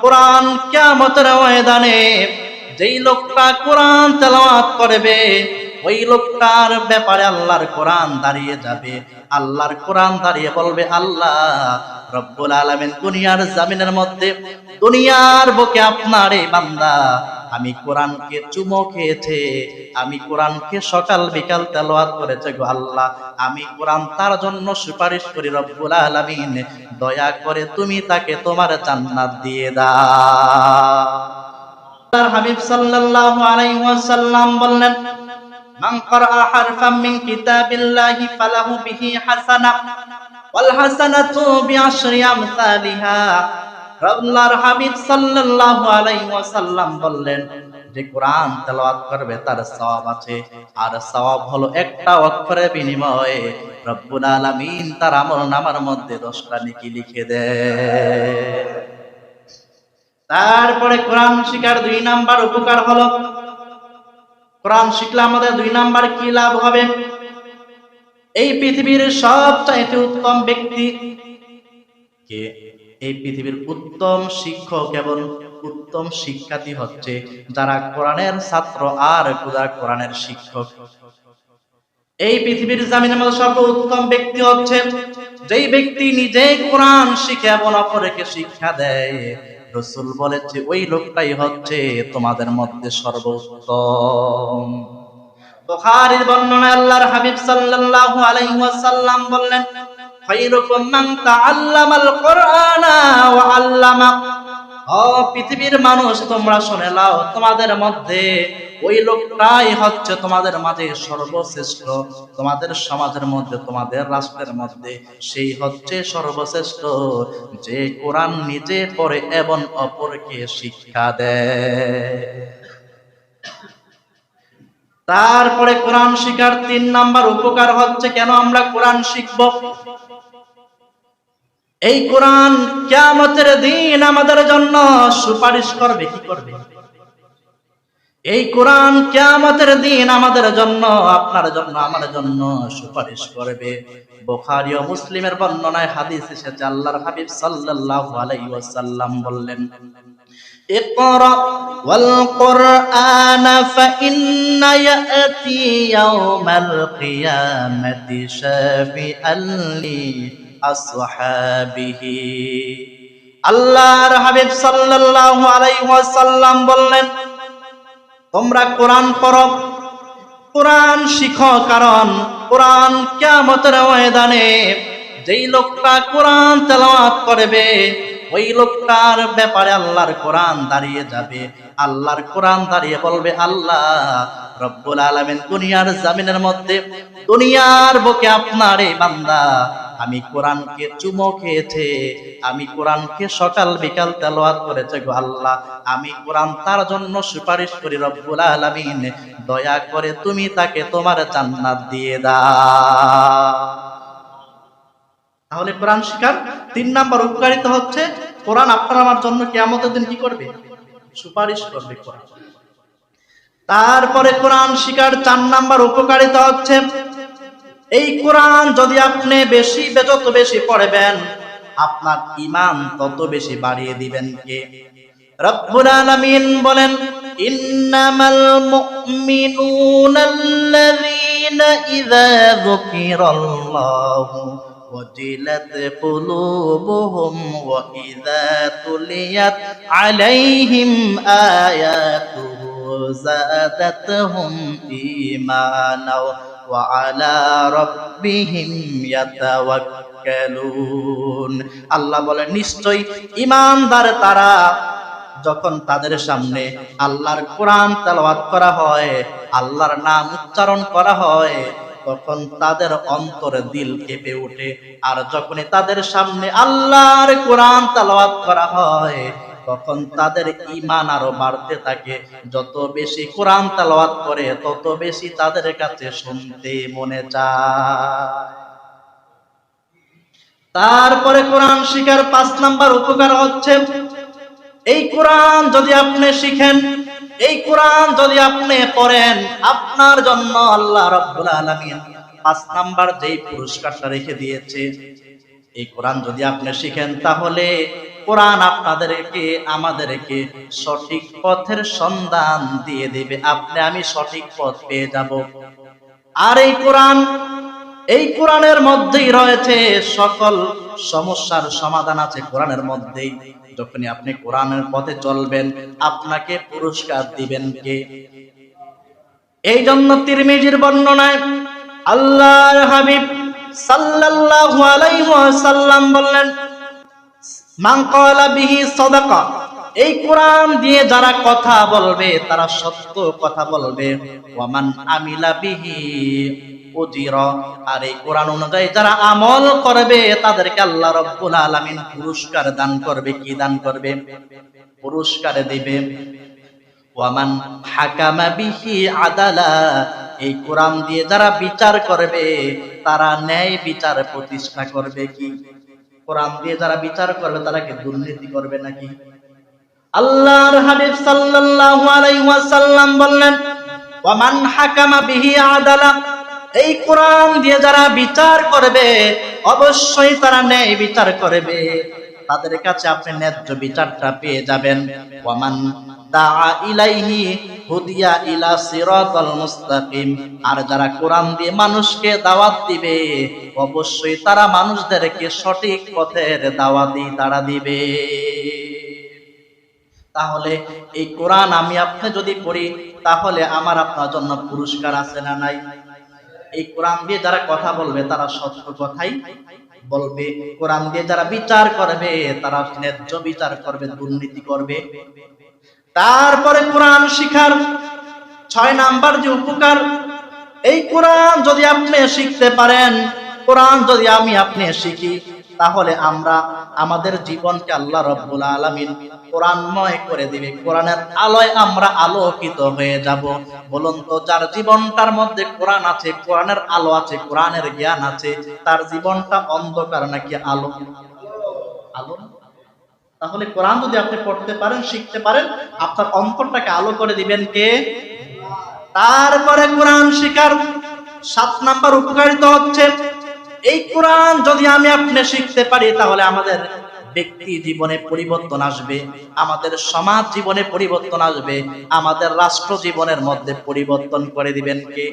কোরআন কিয়ামতের ময়দানে যেই লোকটা কোরআন তেলাওয়াত করবে ওই লোকটার ব্যাপারে আল্লাহর কোরআন দাঁড়িয়ে যাবে। আল্লাহর কোরআন দাঁড়িয়ে বলবে, আল্লাহ রব্বুল আলামিন দুনিয়ার জমিনের মধ্যে, দুনিয়ার বুকে আপনার এই বান্দা আমি কোরআনকে চুমো খেয়েছে, আমি কোরআনকে সকাল বিকাল তেলাওয়াত করেছে গো আল্লাহ, আমি কোরআন তার জন্য সুপারিশ করি রব্বুল আলামিন, দয়া করে তুমি তাকে তোমার জান্নাত দিয়ে দাও। আল্লাহর হাবিব সাল্লাল্লাহু আলাইহি ওয়াসাল্লাম বললেন, মান ক্বারা হারফাম মিন কিতাবিল্লাহি ফালাহু বিহি হাসানাহ ওয়াল হাসানাতু বিআশরি আমসালিহা। আল্লাহর হাবিব সাল্লাল্লাহু আলাইহি ওয়াসাল্লাম বললেন, যে কোরআন তেলাওয়াত করবে তার সওয়াব আছে, আর সওয়াব হলো একটা অক্ষরের বিনিময়ে রব্বুল আলামিন তার আমলনামার মধ্যে 10টা নেকি লিখে দেয়। তারপরে কোরআন শিখার 2 নাম্বার উপকার হলো, কোরআন শিখলে আমাদের 2 নাম্বার কি লাভ হবে? এই পৃথিবীর সবচাইতে উত্তম ব্যক্তি কে? এই পৃথিবীর উত্তম শিক্ষক এবং উত্তম শিক্ষার্থী হচ্ছে যারা কোরআনের ছাত্র আর যারা কোরআনের শিক্ষক। এই পৃথিবীর জমিনের মধ্যে সর্বোত্তম ব্যক্তি হচ্ছে যেই ব্যক্তি নিজে কোরআন শিখে এবং অপরকে শিক্ষা দেয়। রাসূল বলেছে ওই লোকটাই হচ্ছে তোমাদের মধ্যে সর্বোত্তম। বুখারীর বর্ণনায় আল্লাহর হাবিব সাল্লাল্লাহু আলাইহি ওয়াসাল্লাম বললেন, খায়রুকুম মান তাআল্লামাল কুরআনা ওয়া আল্লামা। ও পৃথিবীর মানুষ তোমরা শুনে নাও, তোমাদের মধ্যে ওই লোকটাই হচ্ছে তোমাদের মাঝে সর্বশ্রেষ্ঠ, তোমাদের সমাজের মধ্যে, তোমাদের রাষ্ট্রের মধ্যে সেই হচ্ছে সর্বশ্রেষ্ঠ যে কোরআন নিজে পড়ে এবং অপরকে শিক্ষা দেয়। তারপরে কোরআন শিখার 3 নাম্বার উপকার হচ্ছে, কেন আমরা কোরআন শিখব? এই কোরআন কিয়ামতের দিন আমাদের জন্য সুপারিশ করবে। কি করবে? এই কোরআন কিয়ামতের দিন আমাদের জন্য, আপনার জন্য, আমার জন্য সুপারিশ করবে। বুখারী ও মুসলিমের বর্ণনায় হাদিস এসেছে, আল্লাহর হাবিব সাল্লাল্লাহু আলাইহি ওয়াসাল্লাম বললেন, ইকরা ওয়াল কুরআন ফাইন্না ইয়াতি ইয়াউমাল কিয়ামাতি শাফিআন লি আসহাবিহি। আল্লাহর হাবিব সাল্লাল্লাহু আলাইহি ওয়াসাল্লাম বললেন, তোমরা কোরআন পড়ো, কোরআন শিখো, কারণ কোরআন কিয়ামতের ময়দানে যেই লোকটা কোরআন তেলাওয়াত করবে ওই লোকটার ব্যাপারে আল্লাহর কোরআন দাঁড়িয়ে যাবে। আল্লাহর কোরআন দাঁড়িয়ে বলবে, আল্লাহ রব্বুল আলামিন দুনিয়ার জমিনের মধ্যে, দুনিয়ার বুকে আপনার এই বান্দা আমি কোরআনকে চুমো খেয়েছে, আমি কোরআনকে সকাল বিকাল তেলাওয়াত করেছে গো আল্লাহ, আমি কোরআন তার জন্য সুপারিশ করি রব্বুল আলামিন, দয়া করে তুমি তাকে তোমার জান্নাত দিয়ে দাও। তাহলে কোরআন শিখার 3 নাম্বার উপকারিতা হচ্ছে কোরআন আপনার আমার জন্য কিয়ামতের দিন কি করবে? সুপারিশ করবে কোরআন। তারপরে কোরআন শিখার 4 নাম্বার উপকারিতা হচ্ছে, এই কোরআন যদি আপনি যত বেশি পড়বেন আপনার ঈমান তত বেশি বাড়িয়ে দিবেন কে? রব্বুল আলামিন বলেন, ইন্নামাল মুমিনুনাল্লাযীনা ইযা যুকিরাল্লাহু ওয়াজিলাত কুলুবুহুম ওয়া ইযা তুলিয়াত আলাইহিম আয়াতুহু যাদাতহুম ঈমানাও ওয়া আলা রাব্বিহিম ইয়াতাওয়াক্কালুন। আল্লাহ বলেন, নিশ্চয়ই ঈমানদার তারা যখন তাদের সামনে আল্লাহর কোরআন তেলাওয়াত করা হয়, আল্লাহর নাম উচ্চারণ করা হয়, তখন তাদের অন্তরে দিল কেঁপে ওঠে। আর যখনই তাদের সামনে আল্লাহর কোরআন তেলাওয়াত করা হয় তখন তাদের ঈমান আরো বাড়তে থাকে। যত বেশি কোরআন তেলাওয়াত করে তত বেশি তাদের কাছে শুনতে মনে চায়। তারপরে কোরআন শিখার 5 নাম্বার উপকার হচ্ছে, এই কোরআন যদি আপনি শিখেন, এই কোরআন যদি আপনি পড়েন, আপনার জন্য আল্লাহ রাব্বুল আলামিন 5 নাম্বার যেই পুরস্কারটা রেখে দিয়েছে, এই কোরআন যদি আপনি শিখেন তাহলে কোরআন আপনাদেরকে আমাদেরকে সঠিক পথের সন্ধান দিয়ে দিবে, আপনি আমি সঠিক পথ পেয়ে যাব। আর এই কোরআনের মধ্যেই রয়েছে সকল সমস্যার সমাধান আছে কোরআনের মধ্যেই। যখনই আপনি কোরআনের পথে চলবেন আপনাকে পুরস্কার দিবেন কে? এই জন্য তিরমিজির বর্ণনায় আল্লাহর হাবিব সাল্লাল্লাহু আলাইহি ওয়াসাল্লাম বললেন, মান ক্বালা বিহি সাদাকা, এই কোরআন দিয়ে যারা কথা বলবে তারা সত্য কথা বলবে। ওয়া মান আমিলা বিহি উজিরা, আর এই কোরআন অনুযায়ী যারা আমল করবে তাদেরকে আল্লাহ রাব্বুল আলামিন পুরস্কার দান করবে। কি দান করবে? পুরস্কার দিবে। ওয়া মান হাকামা বিহি আদালা, এই কোরআন দিয়ে যারা বিচার করবে তারা ন্যায় বিচার প্রতিষ্ঠা করবে। কি? কোরআন দিয়ে যারা বিচার করবে তারা কি দুর্নীতি করবে নাকি? আল্লাহর হাবিব সাল্লাল্লাহু আলাইহি ওয়াসাল্লাম বললেন, ওয়া মান হাকামা বিহি আদালা, এই কোরআন দিয়ে যারা বিচার করবে অবশ্যই তারা ন্যায় বিচার করবে, তাদের কাছে আপনি ন্যায্য বিচারটা পেয়ে যাবেন। ওয়া মান দাআ ইলাইহি হুদিয়া ইলা সিরাতাল মুস্তাকিম, আর যারা কোরআন দিয়ে মানুষকে দাওয়াত দিবে অবশ্যই তারা মানুষদেরকে সঠিক পথের দাওয়াতই তারা দিবে। তাহলে এই কোরআন আমি আপনি যদি পড়ি তাহলে আমার আপনার জন্য পুরস্কার আছে না নাই? এই কোরআন দিয়ে যারা কথা বলবে তারা সত্য কথাই বলবে, কোরআন দিয়ে যারা বিচার করবে তারা ন্যায্য বিচার করবে, দুর্নীতি করবে। তারপরে কোরআন শিখার 6 নাম্বার যে উপকার, এই কোরআন যদি আপনি শিখতে পারেন, কোরআন যদি আমি আপনি শিখি তাহলে আমরা আমাদের জীবনকে আল্লাহ রাব্বুল আলামিন কোরআনময় করে দিবে। কোরআনের আলোয় আমরা আলোকিত হয়ে যাব। বলুন তো, যার জীবনটার মধ্যে কোরআন আছে, কোরআনের আলো আছে, কোরআনের জ্ঞান আছে, তার জীবনটা অন্ধকার নাকি আলো? আলো। তাহলে কোরআন যদি আপনি পড়তে পারেন, শিখতে পারেন, আপনার অন্তরটাকে আলো করে দিবেন কে? তারপরে কোরআন শিখার 7 নাম্বার উপকারিতা হচ্ছে, এই কোরআন যদি আমি আপনি শিখতে পারি তাহলে আমাদের ব্যক্তি জীবনে পরিবর্তন আসবে, আমাদের সমাজ জীবনে পরিবর্তন আসবে, আমাদের রাষ্ট্র জীবনের মধ্যে পরিবর্তন করে দিবেন কে?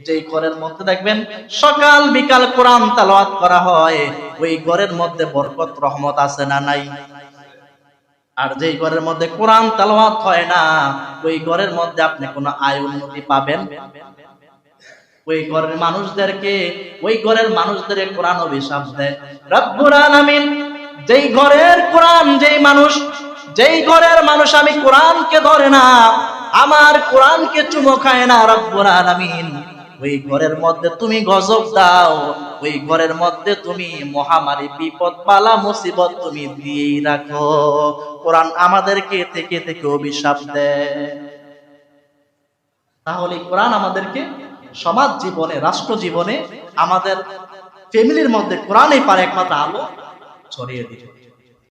যেই ঘরের মধ্যে দেখবেন সকাল বিকাল কোরআন তেলাওয়াত করা হয় ওই ঘরের মধ্যে বরকত রহমত আছে না নাই? আর যেই ঘরের মধ্যে কোরআন তেলাওয়াত হয় না ওই ঘরের মধ্যে আপনি কোনো আয় উন্নতি পাবেন? ওই ঘরের মানুষদেরকে কোরআন অভিশাপ দেয় রব্বুল আলামিন। যেই ঘরের মানুষ আমি কোরআনকে ধরে না, আমার কোরআনকে চুমো খায় না, রব্বুল আলামিন ওই ঘরের মধ্যে তুমি গজব দাও, ওই ঘরের মধ্যে তুমি মহামারী, বিপদ, বালা, মুসিবত তুমি দিয়েই রাখো। কোরআন আমাদেরকে থেকে থেকে অভিশাপ দেয়। তাহলে কোরআন আমাদেরকে সমাজ জীবনে, রাষ্ট্র জীবনে, আমাদের ফ্যামিলির মধ্যে কোরআনই পারে একমাত্র আলো ছড়িয়ে দিতে।